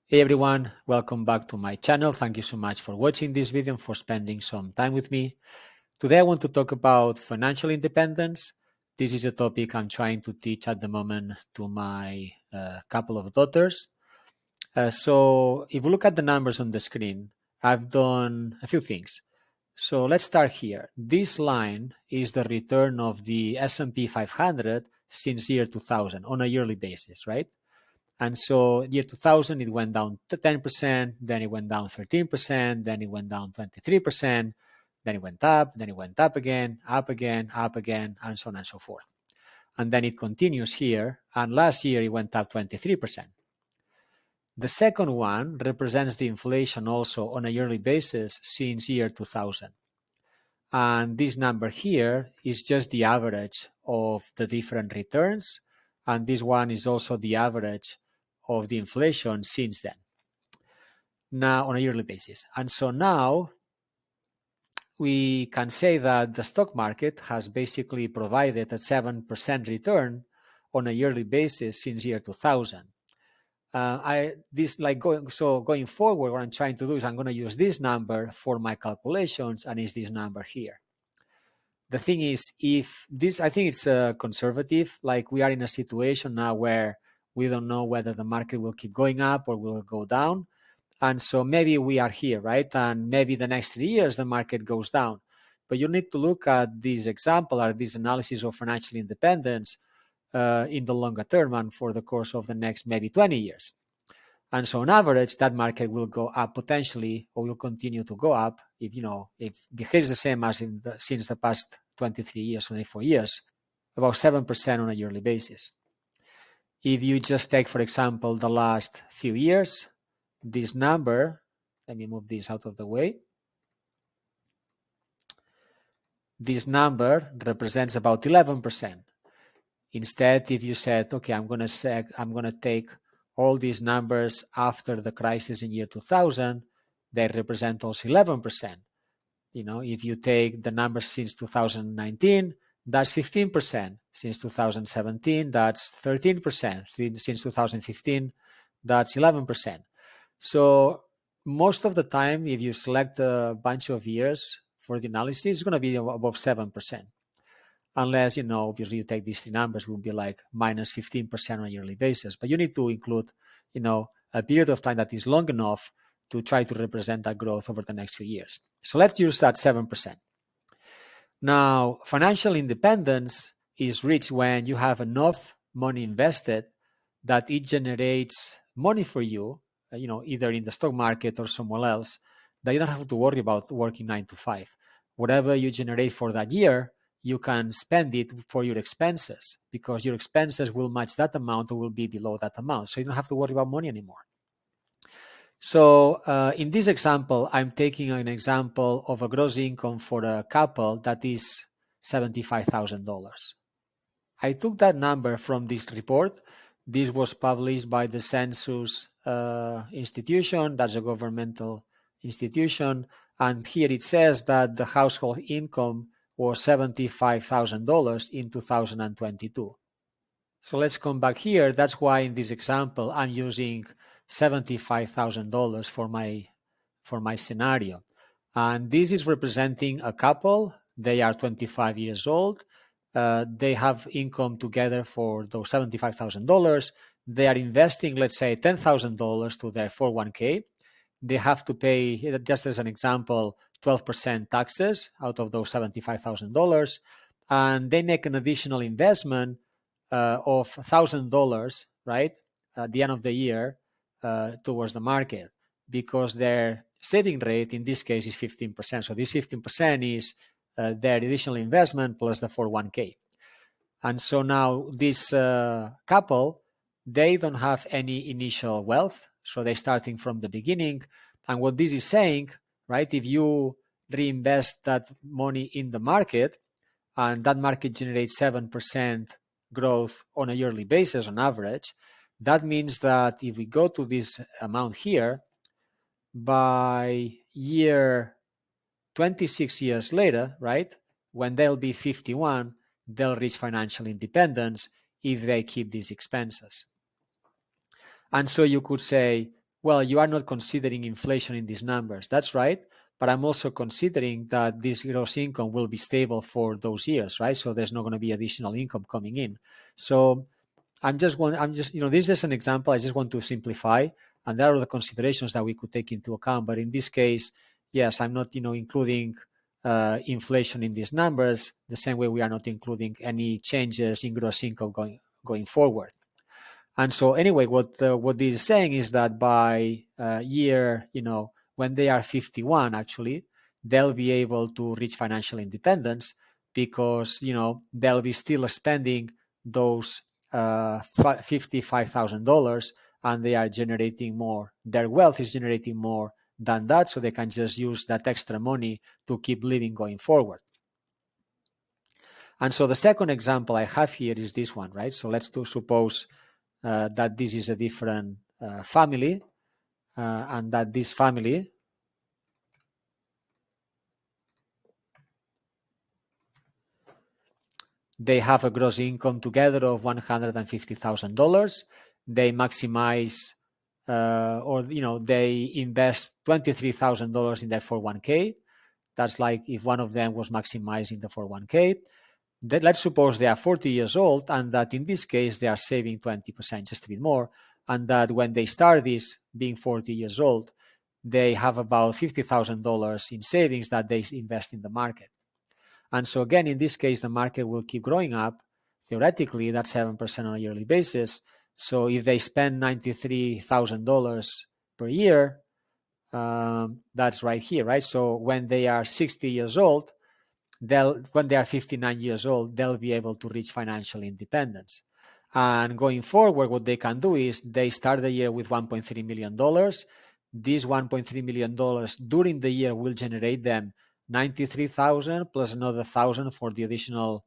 Hey everyone, welcome back to my channel. Thank you so much for watching this video and for spending some time with me. Today I want to talk about financial independence. This is a topic I'm trying to teach at the moment to my couple of daughters. So if we look at the numbers on the screen, I've done a few things. So let's start here. This line is the return of the S&P 500 since year 2000 on a yearly basis, right? And so year 2000, it went down to 10%, then it went down 13%, then it went down 23%, then it went up, then it went up again, up again, up again, and so on and so forth. And then it continues here, and last year it went up 23%. The second one represents the inflation also on a yearly basis since year 2000. And this number here is just the average of the different returns. And this one is also the average of the inflation since then, now on a yearly basis. And so now we can say that the stock market has basically provided a 7% return on a yearly basis since year 2000. Going forward, what I'm trying to do is I'm going to use this number for my calculations, and it's this number here. The thing is, I think it's conservative. Like, we are in a situation now where we don't know whether the market will keep going up or will go down. And so maybe we are here, right? And maybe the next 3 years, the market goes down. But you need to look at this example or this analysis of financial independence in the longer term and for the course of the next maybe 20 years. And so on average, that market will go up potentially, or will continue to go up if it behaves the same as since the past 23 years, 24 years, about 7% on a yearly basis. If you just take, for example, the last few years, this number, let me move this out of the way. This number represents about 11%. Instead, if you said, okay, I'm going to take all these numbers after the crisis in year 2000, they represent also 11%. If you take the numbers since 2019, that's 15%. Since 2017, that's 13%. Since 2015, that's 11%. So most of the time, if you select a bunch of years for the analysis, it's going to be above 7%. Unless, obviously you take these three numbers, it will be like minus 15% on a yearly basis. But you need to include, a period of time that is long enough to try to represent that growth over the next few years. So let's use that 7%. Now, financial independence is reached when you have enough money invested that it generates money for you, either in the stock market or somewhere else, that you don't have to worry about working 9 to 5. Whatever you generate for that year, you can spend it for your expenses, because your expenses will match that amount or will be below that amount. So you don't have to worry about money anymore. So in this example, I'm taking an example of a gross income for a couple that is $75,000. I took that number from this report. This was published by the Census Institution. That's a governmental institution. And here it says that the household income was $75,000 in 2022. So let's come back here. That's why in this example, I'm using $75,000 for my scenario. And this is representing a couple. They are 25 years old. They have income together for those $75,000. They are investing, let's say, $10,000 to their 401k. They have to pay, just as an example, 12% taxes out of those $75,000. And they make an additional investment of $1,000, right, at the end of the year towards the market, because their saving rate in this case is 15%. So this 15% is their additional investment plus the 401k. And so now this couple, they don't have any initial wealth. So they're starting from the beginning. And what this is saying, right, if you reinvest that money in the market and that market generates 7% growth on a yearly basis on average, that means that if we go to this amount here, by year 26 years later, right, when they'll be 51, they'll reach financial independence if they keep these expenses. And so you could say, well, you are not considering inflation in these numbers. That's right. But I'm also considering that this gross income will be stable for those years, right? So there's not going to be additional income coming in. So this is an example. I just want to simplify, and there are other considerations that we could take into account. But in this case, yes, I'm not, including inflation in these numbers the same way we are not including any changes in gross income going forward. And so anyway, what this is saying is that by year, when they are 51, actually, they'll be able to reach financial independence because, they'll be still spending those $55,000 and they are generating more. Their wealth is generating more than that, so they can just use that extra money to keep living going forward. And so the second example I have here is this one, right? So let's suppose that this is a different family, and that this family they have a gross income together of $150,000. They maximize, they invest $23,000 in their 401k. That's like if one of them was maximizing the 401k. Let's suppose they are 40 years old, and that in this case they are saving 20%, just a bit more, and that when they start this, being 40 years old, they have about $50,000 in savings that they invest in the market. And so again, in this case, the market will keep growing up. Theoretically, that's 7% on a yearly basis. So if they spend $93,000 per year, that's right here, right? So when they are 60 years old, when they are 59 years old, they'll be able to reach financial independence. And going forward, what they can do is they start the year with $1.3 million. This $1.3 million during the year will generate them $93,000 plus another $1,000 for the additional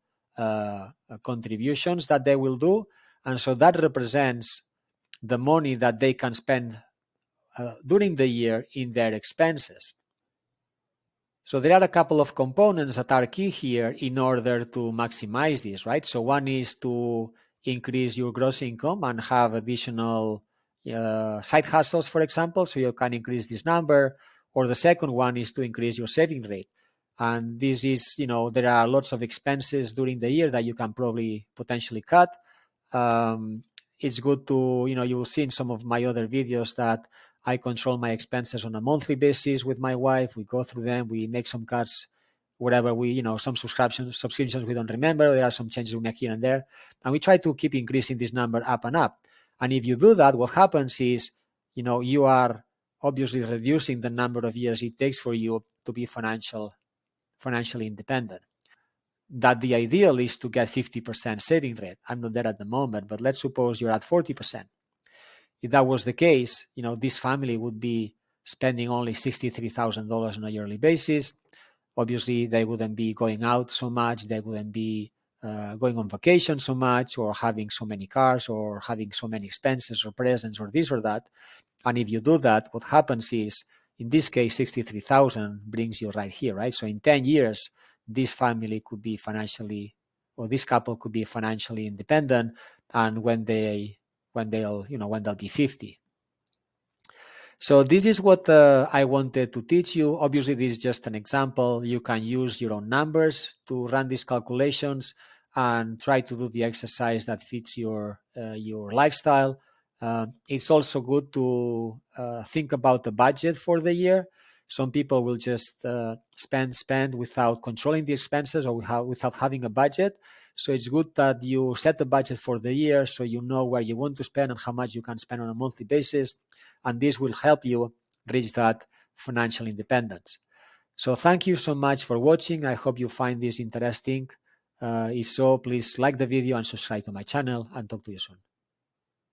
contributions that they will do. And so that represents the money that they can spend during the year in their expenses. So there are a couple of components that are key here in order to maximize this, right? So one is to increase your gross income and have additional side hustles, for example, so you can increase this number. Or the second one is to increase your saving rate. And this is, there are lots of expenses during the year that you can probably potentially cut. It's good to, you will see in some of my other videos that I control my expenses on a monthly basis with my wife. We go through them, we make some cuts, whatever some subscriptions we don't remember. There are some changes we make here and there. And we try to keep increasing this number up and up. And if you do that, what happens is, you are obviously reducing the number of years it takes for you to be financially independent. That the ideal is to get 50% saving rate. I'm not there at the moment, but let's suppose you're at 40%. If that was the case, this family would be spending only $63,000 on a yearly basis. Obviously, they wouldn't be going out so much. They wouldn't be going on vacation so much, or having so many cars, or having so many expenses or presents or this or that. And if you do that, what happens is, in this case, 63,000 brings you right here, right? So in 10 years, this family could be this couple could be financially independent. And when they'll be 50. So this is what I wanted to teach you. Obviously, this is just an example. You can use your own numbers to run these calculations and try to do the exercise that fits your lifestyle. It's also good to think about the budget for the year. Some people will just spend without controlling the expenses or without having a budget. So it's good that you set a budget for the year so you know where you want to spend and how much you can spend on a monthly basis. And this will help you reach that financial independence. So thank you so much for watching. I hope you find this interesting. If so, please like the video and subscribe to my channel, and talk to you soon.